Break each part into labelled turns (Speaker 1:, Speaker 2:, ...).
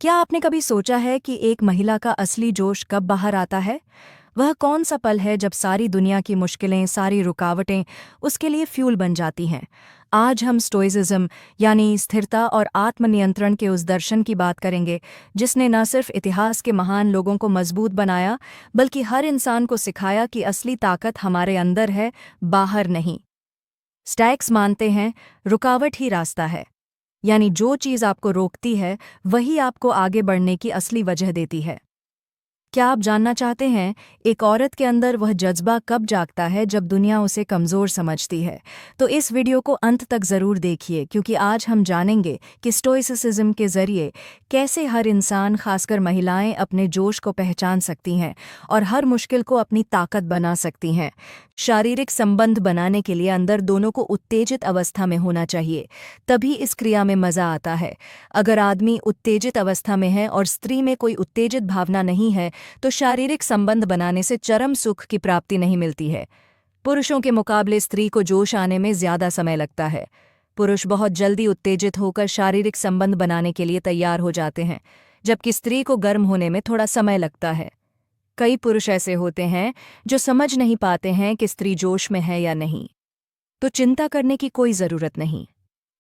Speaker 1: क्या आपने कभी सोचा है कि एक महिला का असली जोश कब बाहर आता है? वह कौन सा पल है जब सारी दुनिया की मुश्किलें, सारी रुकावटें उसके लिए फ्यूल बन जाती हैं? आज हम स्टोइसिज्म यानी स्थिरता और आत्मनियंत्रण के उस दर्शन की बात करेंगे जिसने न सिर्फ इतिहास के महान लोगों को मजबूत बनाया, बल्कि हर इंसान को सिखाया कि असली ताकत हमारे अंदर है, बाहर नहीं। स्टैक्स मानते हैं, रुकावट ही रास्ता है। यानी जो चीज़ आपको रोकती है, वही आपको आगे बढ़ने की असली वजह देती है। क्या आप जानना चाहते हैं, एक औरत के अंदर वह जज्बा कब जागता है जब दुनिया उसे कमज़ोर समझती है? तो इस वीडियो को अंत तक ज़रूर देखिए, क्योंकि आज हम जानेंगे कि स्टोइसिज्म के ज़रिए कैसे हर इंसान, खासकर महिलाएं, अपने जोश को पहचान सकती हैं और हर मुश्किल को अपनी ताकत बना सकती हैं। शारीरिक संबंध बनाने के लिए अंदर दोनों को उत्तेजित अवस्था में होना चाहिए, तभी इस क्रिया में मज़ा आता है। अगर आदमी उत्तेजित अवस्था में है और स्त्री में कोई उत्तेजित भावना नहीं है, तो शारीरिक संबंध बनाने से चरम सुख की प्राप्ति नहीं मिलती है। पुरुषों के मुकाबले स्त्री को जोश आने में ज्यादा समय लगता है। पुरुष बहुत जल्दी उत्तेजित होकर शारीरिक संबंध बनाने के लिए तैयार हो जाते हैं, जबकि स्त्री को गर्म होने में थोड़ा समय लगता है। कई पुरुष ऐसे होते हैं जो समझ नहीं पाते हैं कि स्त्री जोश में है या नहीं। तो चिंता करने की कोई जरूरत नहीं।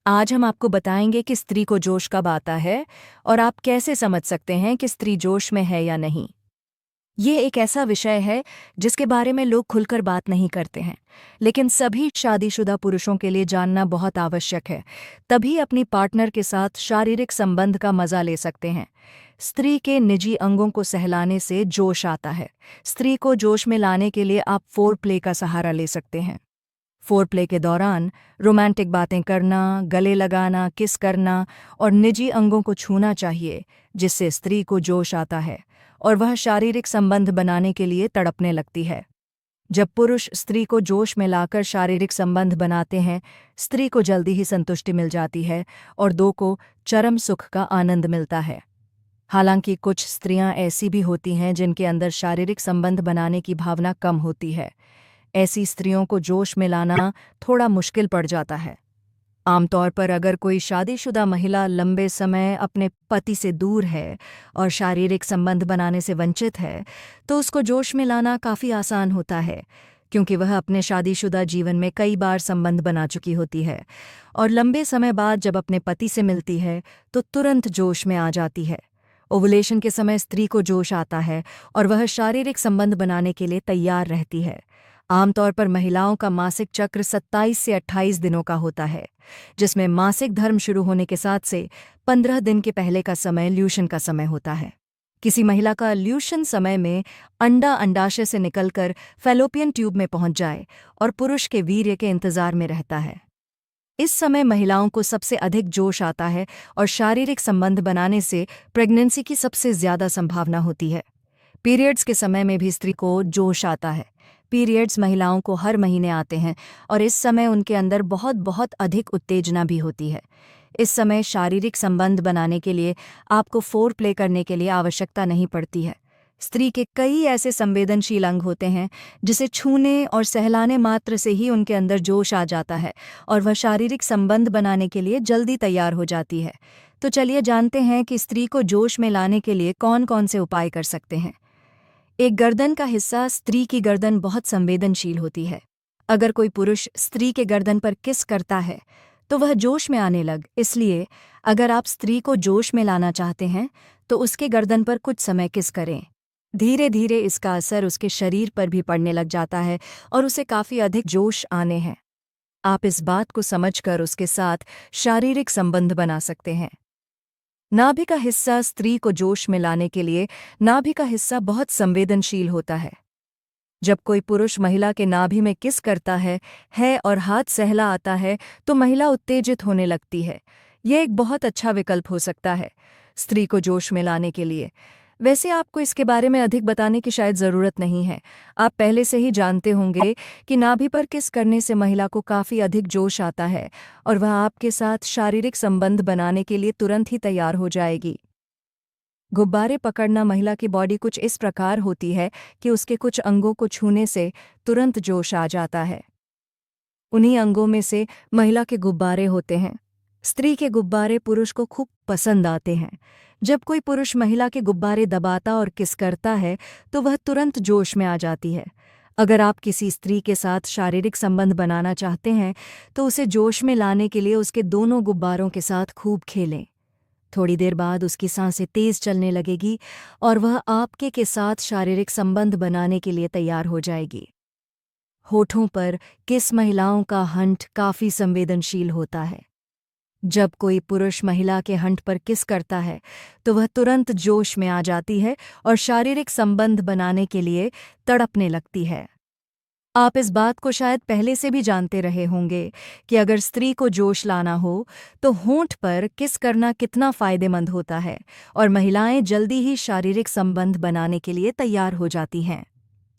Speaker 1: आज हम आपको बताएंगे कि स्त्री को जोश कब आता है और आप कैसे समझ सकते हैं कि स्त्री जोश में है या नहीं। ये एक ऐसा विषय है जिसके बारे में लोग खुलकर बात नहीं करते हैं, लेकिन सभी शादीशुदा पुरुषों के लिए जानना बहुत आवश्यक है। तभी अपनी पार्टनर के साथ शारीरिक संबंध का मजा ले सकते हैं। स्त्री के निजी अंगों को सहलाने से जोश आता है। स्त्री को जोश में लाने के लिए आप फोर प्ले का सहारा ले सकते हैं। फोर प्ले के दौरान रोमांटिक बातें करना, गले लगाना, किस करना और निजी अंगों को छूना चाहिए, जिससे स्त्री को जोश आता है और वह शारीरिक संबंध बनाने के लिए तड़पने लगती है। जब पुरुष स्त्री को जोश में लाकर शारीरिक संबंध बनाते हैं, स्त्री को जल्दी ही संतुष्टि मिल जाती है और दो को चरम सुख का आनंद मिलता है। हालांकि कुछ स्त्रियां ऐसी भी होती हैं जिनके अंदर शारीरिक संबंध बनाने की भावना कम होती है। ऐसी स्त्रियों को जोश में लाना थोड़ा मुश्किल पड़ जाता है। आमतौर पर अगर कोई शादीशुदा महिला लंबे समय अपने पति से दूर है और शारीरिक संबंध बनाने से वंचित है, तो उसको जोश में लाना काफ़ी आसान होता है, क्योंकि वह अपने शादीशुदा जीवन में कई बार संबंध बना चुकी होती है और लंबे समय बाद जब अपने पति से मिलती है तो तुरंत जोश में आ जाती है। ओवुलेशन के समय स्त्री को जोश आता है और वह शारीरिक संबंध बनाने के लिए तैयार रहती है। आमतौर पर महिलाओं का मासिक चक्र 27 से 28 दिनों का होता है, जिसमें मासिक धर्म शुरू होने के साथ से 15 दिन के पहले का समय ल्यूशन का समय होता है। किसी महिला का ल्यूशन समय में अंडा अंडाशय से निकलकर फैलोपियन ट्यूब में पहुंच जाए और पुरुष के वीर्य के इंतजार में रहता है। इस समय महिलाओं को सबसे अधिक जोश आता है और शारीरिक संबंध बनाने से प्रेगनेंसी की सबसे ज्यादा संभावना होती है। पीरियड्स के समय में भी स्त्री को जोश आता है। पीरियड्स महिलाओं को हर महीने आते हैं और इस समय उनके अंदर बहुत बहुत अधिक उत्तेजना भी होती है। इस समय शारीरिक संबंध बनाने के लिए आपको फोर प्ले करने के लिए आवश्यकता नहीं पड़ती है। स्त्री के कई ऐसे संवेदनशील अंग होते हैं जिसे छूने और सहलाने मात्र से ही उनके अंदर जोश आ जाता है और वह शारीरिक संबंध बनाने के लिए जल्दी तैयार हो जाती है। तो चलिए जानते हैं कि स्त्री को जोश में लाने के लिए कौन कौन से उपाय कर सकते हैं। एक गर्दन का हिस्सा। स्त्री की गर्दन बहुत संवेदनशील होती है। अगर कोई पुरुष स्त्री के गर्दन पर किस करता है तो वह जोश में आने लग। इसलिए अगर आप स्त्री को जोश में लाना चाहते हैं तो उसके गर्दन पर कुछ समय किस करें। धीरे धीरे इसका असर उसके शरीर पर भी पड़ने लग जाता है और उसे काफ़ी अधिक जोश आने हैं। आप इस बात को समझकर उसके साथ शारीरिक संबंध बना सकते हैं। नाभि का हिस्सा। स्त्री को जोश में लाने के लिए नाभि का हिस्सा बहुत संवेदनशील होता है। जब कोई पुरुष महिला के नाभि में किस करता है और हाथ सहला आता है तो महिला उत्तेजित होने लगती है। यह एक बहुत अच्छा विकल्प हो सकता है स्त्री को जोश में लाने के लिए। वैसे आपको इसके बारे में अधिक बताने की शायद ज़रूरत नहीं है। आप पहले से ही जानते होंगे कि नाभि पर किस करने से महिला को काफ़ी अधिक जोश आता है और वह आपके साथ शारीरिक संबंध बनाने के लिए तुरंत ही तैयार हो जाएगी। गुब्बारे पकड़ना। महिला की बॉडी कुछ इस प्रकार होती है कि उसके कुछ अंगों को छूने से तुरंत जोश आ जाता है। उन्हीं अंगों में से महिला के गुब्बारे होते हैं। स्त्री के गुब्बारे पुरुष को खूब पसंद आते हैं। जब कोई पुरुष महिला के गुब्बारे दबाता और किस करता है तो वह तुरंत जोश में आ जाती है। अगर आप किसी स्त्री के साथ शारीरिक संबंध बनाना चाहते हैं तो उसे जोश में लाने के लिए उसके दोनों गुब्बारों के साथ खूब खेलें। थोड़ी देर बाद उसकी सांसें तेज चलने लगेगी और वह आपके के साथ शारीरिक संबंध बनाने के लिए तैयार हो जाएगी। होठों पर किस महिलाओं का हंठ काफी संवेदनशील होता है। जब कोई पुरुष महिला के हंठ पर किस करता है तो वह तुरंत जोश में आ जाती है और शारीरिक संबंध बनाने के लिए तड़पने लगती है। आप इस बात को शायद पहले से भी जानते रहे होंगे कि अगर स्त्री को जोश लाना हो तो होंठ पर किस करना कितना फायदेमंद होता है और महिलाएं जल्दी ही शारीरिक संबंध बनाने के लिए तैयार हो जाती हैं।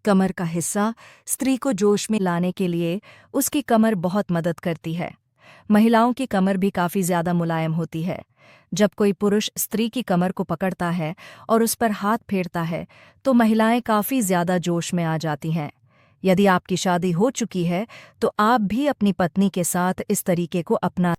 Speaker 1: कमर का हिस्सा स्त्री को जोश में लाने के लिए उसकी कमर बहुत मदद करती है। महिलाओं की कमर भी काफ़ी ज़्यादा मुलायम होती है। जब कोई पुरुष स्त्री की कमर को पकड़ता है और उस पर हाथ फेरता है तो महिलाएं काफ़ी ज़्यादा जोश में आ जाती हैं। यदि आपकी शादी हो चुकी है तो आप भी अपनी पत्नी के साथ इस तरीके को अपना